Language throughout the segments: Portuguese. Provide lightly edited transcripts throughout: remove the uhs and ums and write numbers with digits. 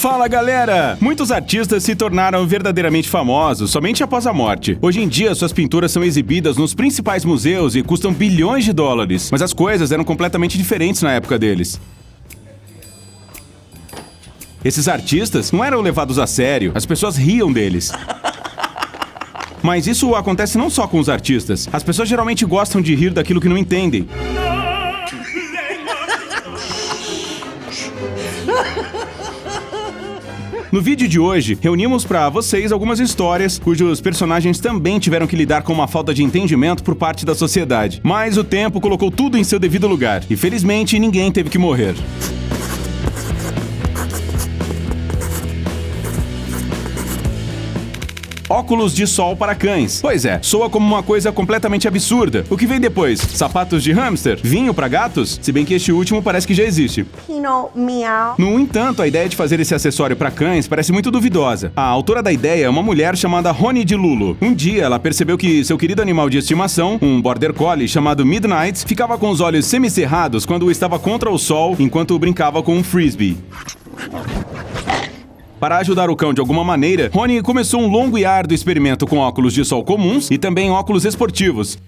Fala, galera! Muitos artistas se tornaram verdadeiramente famosos somente após a morte. Hoje em dia, suas pinturas são exibidas nos principais museus e custam bilhões de dólares. Mas as coisas eram completamente diferentes na época deles. Esses artistas não eram levados a sério, as pessoas riam deles. Mas isso acontece não só com os artistas. As pessoas geralmente gostam de rir daquilo que não entendem. No vídeo de hoje, reunimos para vocês algumas histórias cujos personagens também tiveram que lidar com uma falta de entendimento por parte da sociedade. Mas o tempo colocou tudo em seu devido lugar e, felizmente, ninguém teve que morrer. Óculos de sol para cães. Pois é, soa como uma coisa completamente absurda. O que vem depois? Sapatos de hamster? Vinho para gatos? Se bem que este último parece que já existe. No entanto, a ideia de fazer esse acessório para cães parece muito duvidosa. A autora da ideia é uma mulher chamada Roni de Lulo. Um dia, ela percebeu que seu querido animal de estimação, um border collie chamado Midnight, ficava com os olhos semicerrados quando estava contra o sol enquanto brincava com um frisbee. Para ajudar o cão de alguma maneira, Roni começou um longo e árduo experimento com óculos de sol comuns e também óculos esportivos,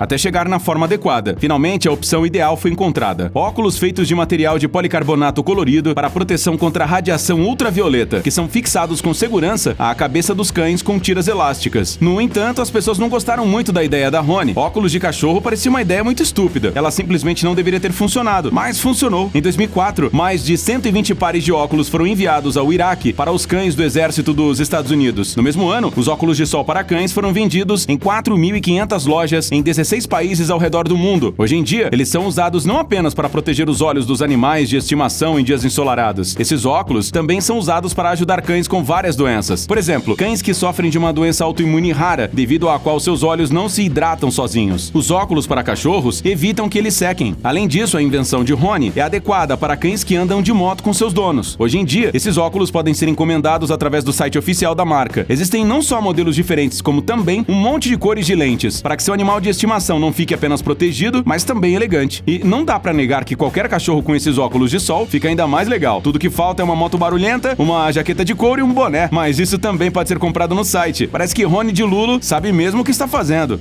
até chegar na forma adequada. Finalmente, a opção ideal foi encontrada. Óculos feitos de material de policarbonato colorido para proteção contra a radiação ultravioleta, que são fixados com segurança à cabeça dos cães com tiras elásticas. No entanto, as pessoas não gostaram muito da ideia da Roni. Óculos de cachorro parecia uma ideia muito estúpida. Ela simplesmente não deveria ter funcionado, mas funcionou. Em 2004, mais de 120 pares de óculos foram enviados ao Iraque para os cães do exército dos Estados Unidos. No mesmo ano, os óculos de sol para cães foram vendidos em 4.500 lojas em 16 países ao redor do mundo. Hoje em dia, eles são usados não apenas para proteger os olhos dos animais de estimação em dias ensolarados. Esses óculos também são usados para ajudar cães com várias doenças. Por exemplo, cães que sofrem de uma doença autoimune rara, devido à qual seus olhos não se hidratam sozinhos. Os óculos para cachorros evitam que eles sequem. Além disso, a invenção de Roni é adequada para cães que andam de moto com seus donos. Hoje em dia, esses óculos podem ser encomendados através do site oficial da marca. Existem não só modelos diferentes, como também um monte de cores de lentes, para que seu animal de estimação não fique apenas protegido, mas também elegante. E não dá pra negar que qualquer cachorro com esses óculos de sol fica ainda mais legal. Tudo que falta é uma moto barulhenta, uma jaqueta de couro e um boné. Mas isso também pode ser comprado no site. Parece que Roni de Lulo sabe mesmo o que está fazendo.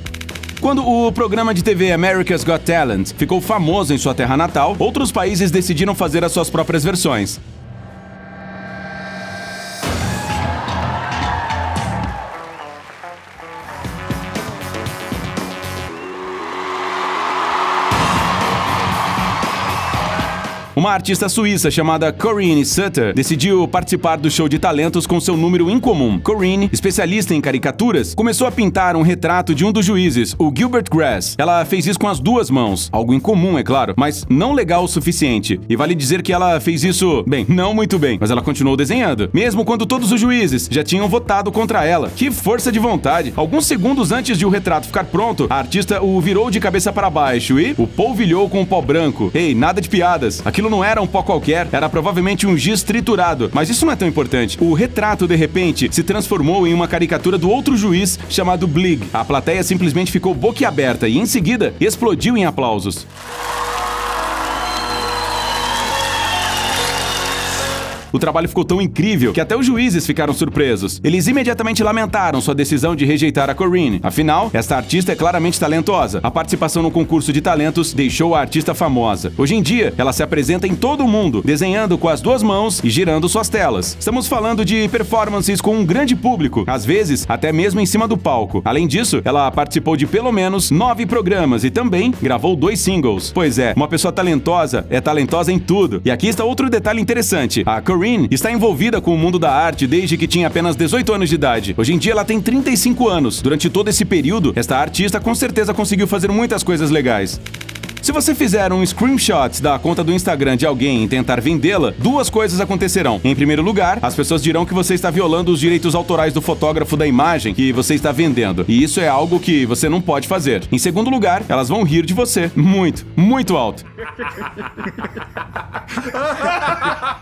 Quando o programa de TV America's Got Talent ficou famoso em sua terra natal, outros países decidiram fazer as suas próprias versões. Uma artista suíça chamada Corinne Sutter decidiu participar do show de talentos com seu número incomum. Corinne, especialista em caricaturas, começou a pintar um retrato de um dos juízes, o Gilbert Grass. Ela fez isso com as duas mãos, algo incomum, é claro, mas não legal o suficiente. E vale dizer que ela fez isso, bem, não muito bem, mas ela continuou desenhando, mesmo quando todos os juízes já tinham votado contra ela. Que força de vontade! Alguns segundos antes de o retrato ficar pronto, a artista o virou de cabeça para baixo e o polvilhou com o pó branco. Ei, nada de piadas. Aquilo não era um pó qualquer, era provavelmente um giz triturado. Mas isso não é tão importante. O retrato, de repente, se transformou em uma caricatura do outro juiz chamado Blig. A plateia simplesmente ficou boquiaberta e, em seguida, explodiu em aplausos. O trabalho ficou tão incrível que até os juízes ficaram surpresos. Eles imediatamente lamentaram sua decisão de rejeitar a Corinne. Afinal, esta artista é claramente talentosa. A participação no concurso de talentos deixou a artista famosa. Hoje em dia, ela se apresenta em todo o mundo, desenhando com as duas mãos e girando suas telas. Estamos falando de performances com um grande público, às vezes até mesmo em cima do palco. Além disso, ela participou de pelo menos 9 programas e também gravou 2 singles. Pois é, uma pessoa talentosa é talentosa em tudo. E aqui está outro detalhe interessante. A Corinne está envolvida com o mundo da arte desde que tinha apenas 18 anos de idade. Hoje em dia ela tem 35 anos. Durante todo esse período, esta artista com certeza conseguiu fazer muitas coisas legais. Se você fizer um screenshot da conta do Instagram de alguém e tentar vendê-la, 2 coisas acontecerão. Em primeiro lugar, as pessoas dirão que você está violando os direitos autorais do fotógrafo da imagem que você está vendendo. E isso é algo que você não pode fazer. Em segundo lugar, elas vão rir de você. Muito, muito alto.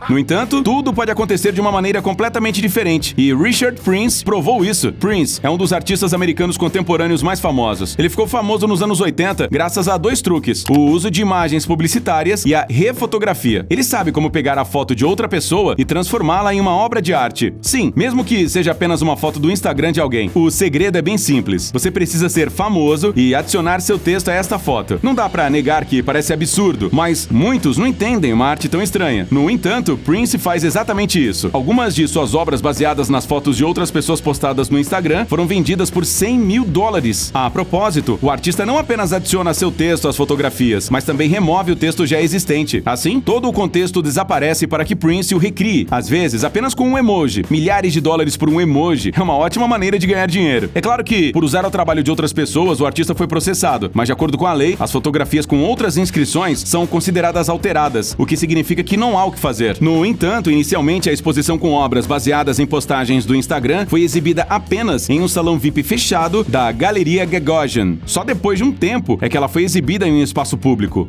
No entanto, tudo pode acontecer de uma maneira completamente diferente, e Richard Prince provou isso. Prince é um dos artistas americanos contemporâneos mais famosos. Ele ficou famoso nos anos 80 graças a dois truques: o uso de imagens publicitárias e a refotografia. Ele sabe como pegar a foto de outra pessoa e transformá-la em uma obra de arte. Sim, mesmo que seja apenas uma foto do Instagram de alguém. O segredo é bem simples. Você precisa ser famoso e adicionar seu texto a esta foto. Não dá pra negar que parece absurdo, mas muitos não entendem uma arte tão estranha. No entanto, Prince faz exatamente isso. Algumas de suas obras baseadas nas fotos de outras pessoas postadas no Instagram foram vendidas por $100 mil. A propósito, o artista não apenas adiciona seu texto às fotografias, mas também remove o texto já existente. Assim, todo o contexto desaparece para que Prince o recrie, às vezes apenas com um emoji. Milhares de dólares por um emoji é uma ótima maneira de ganhar dinheiro. É claro que, por usar o trabalho de outras pessoas, o artista foi processado, mas de acordo com a lei, as fotografias com outras inscrições são consideradas alteradas, o que significa que não há o que fazer. No entanto, inicialmente a exposição com obras baseadas em postagens do Instagram foi exibida apenas em um salão VIP fechado da Galeria Gagosian. Só depois de um tempo é que ela foi exibida em um espaço público.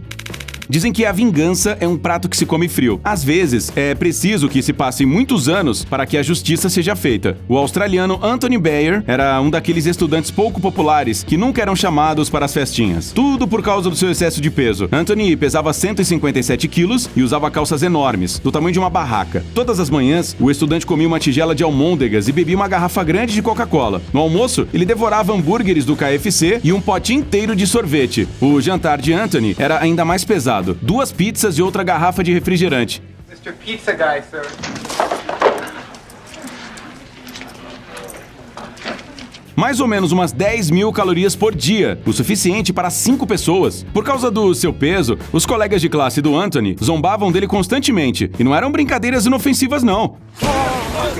Dizem que a vingança é um prato que se come frio. Às vezes, é preciso que se passem muitos anos para que a justiça seja feita. O australiano Anthony Bayer era um daqueles estudantes pouco populares que nunca eram chamados para as festinhas. Tudo por causa do seu excesso de peso. Anthony pesava 157 quilos e usava calças enormes, do tamanho de uma barraca. Todas as manhãs, o estudante comia uma tigela de almôndegas e bebia uma garrafa grande de Coca-Cola. No almoço, ele devorava hambúrgueres do KFC e um pote inteiro de sorvete. O jantar de Anthony era ainda mais pesado: 2 pizzas e outra garrafa de refrigerante. Mr. Pizza Guy, sir. Mais ou menos umas 10 mil calorias por dia, o suficiente para 5 pessoas. Por causa do seu peso, os colegas de classe do Anthony zombavam dele constantemente, e não eram brincadeiras inofensivas não.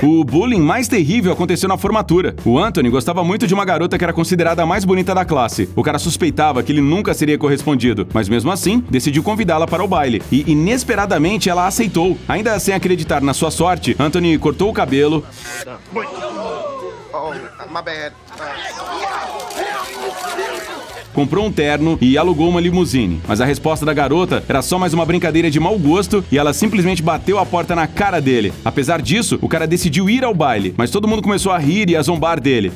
O bullying mais terrível aconteceu na formatura. O Anthony gostava muito de uma garota que era considerada a mais bonita da classe. O cara suspeitava que ele nunca seria correspondido, mas mesmo assim, decidiu convidá-la para o baile. E inesperadamente ela aceitou. Ainda sem acreditar na sua sorte, Anthony cortou o cabelo, Oh, my bad. comprou um terno e alugou uma limusine. Mas a resposta da garota era só mais uma brincadeira de mau gosto e ela simplesmente bateu a porta na cara dele. Apesar disso, o cara decidiu ir ao baile, mas todo mundo começou a rir e a zombar dele.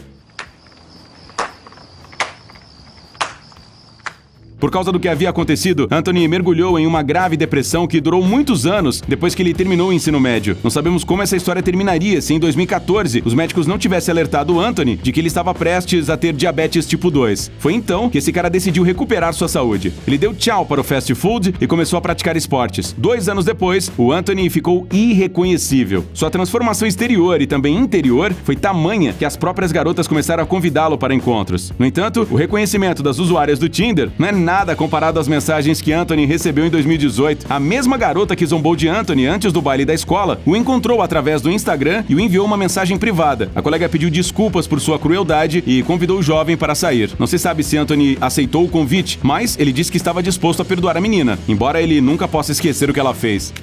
Por causa do que havia acontecido, Anthony mergulhou em uma grave depressão que durou muitos anos depois que ele terminou o ensino médio. Não sabemos como essa história terminaria se em 2014 os médicos não tivessem alertado Anthony de que ele estava prestes a ter diabetes tipo 2. Foi então que esse cara decidiu recuperar sua saúde. Ele deu tchau para o fast food e começou a praticar esportes. 2 anos depois, o Anthony ficou irreconhecível. Sua transformação exterior e também interior foi tamanha que as próprias garotas começaram a convidá-lo para encontros. No entanto, o reconhecimento das usuárias do Tinder não é nada comparado às mensagens que Anthony recebeu em 2018. A mesma garota que zombou de Anthony antes do baile da escola o encontrou através do Instagram e o enviou uma mensagem privada. A colega pediu desculpas por sua crueldade e convidou o jovem para sair. Não se sabe se Anthony aceitou o convite, mas ele disse que estava disposto a perdoar a menina, embora ele nunca possa esquecer o que ela fez.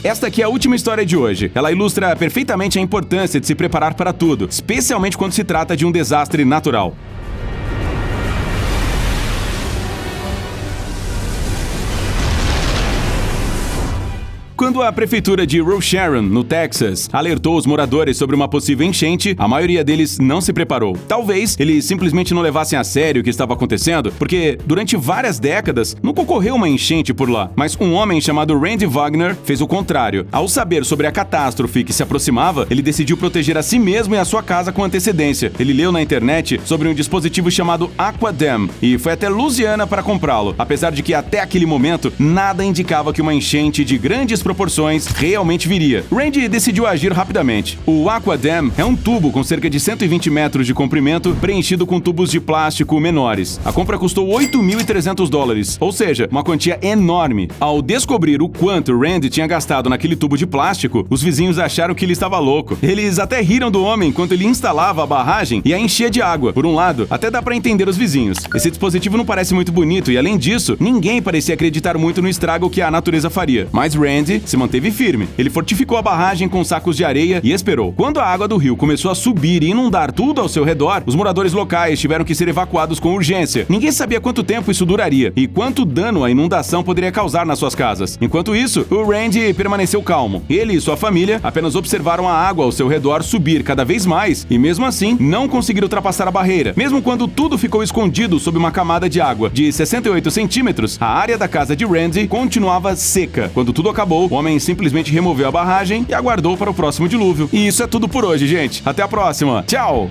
Esta aqui é a última história de hoje. Ela ilustra perfeitamente a importância de se preparar para tudo, especialmente quando se trata de um desastre natural. Quando a prefeitura de Rose Sharon, no Texas, alertou os moradores sobre uma possível enchente, a maioria deles não se preparou. Talvez eles simplesmente não levassem a sério o que estava acontecendo, porque durante várias décadas nunca ocorreu uma enchente por lá. Mas um homem chamado Randy Wagner fez o contrário. Ao saber sobre a catástrofe que se aproximava, ele decidiu proteger a si mesmo e a sua casa com antecedência. Ele leu na internet sobre um dispositivo chamado Aquadam e foi até Louisiana para comprá-lo, apesar de que até aquele momento nada indicava que uma enchente de grandes proporções realmente viria. Randy decidiu agir rapidamente. O Aquadam é um tubo com cerca de 120 metros de comprimento preenchido com tubos de plástico menores. A compra custou $8.300, ou seja, uma quantia enorme. Ao descobrir o quanto Randy tinha gastado naquele tubo de plástico, os vizinhos acharam que ele estava louco. Eles até riram do homem enquanto ele instalava a barragem e a enchia de água. Por um lado, até dá pra entender os vizinhos. Esse dispositivo não parece muito bonito e, além disso, ninguém parecia acreditar muito no estrago que a natureza faria. Mas Randy se manteve firme. Ele fortificou a barragem com sacos de areia e esperou. Quando a água do rio começou a subir e inundar tudo ao seu redor, os moradores locais tiveram que ser evacuados com urgência. Ninguém sabia quanto tempo isso duraria e quanto dano a inundação poderia causar nas suas casas. Enquanto isso, o Randy permaneceu calmo. Ele e sua família apenas observaram a água ao seu redor subir cada vez mais e, mesmo assim, não conseguiram ultrapassar a barreira. Mesmo quando tudo ficou escondido sob uma camada de água de 68 centímetros, a área da casa de Randy continuava seca. Quando tudo acabou, o homem simplesmente removeu a barragem e aguardou para o próximo dilúvio. E isso é tudo por hoje, gente. Até a próxima. Tchau!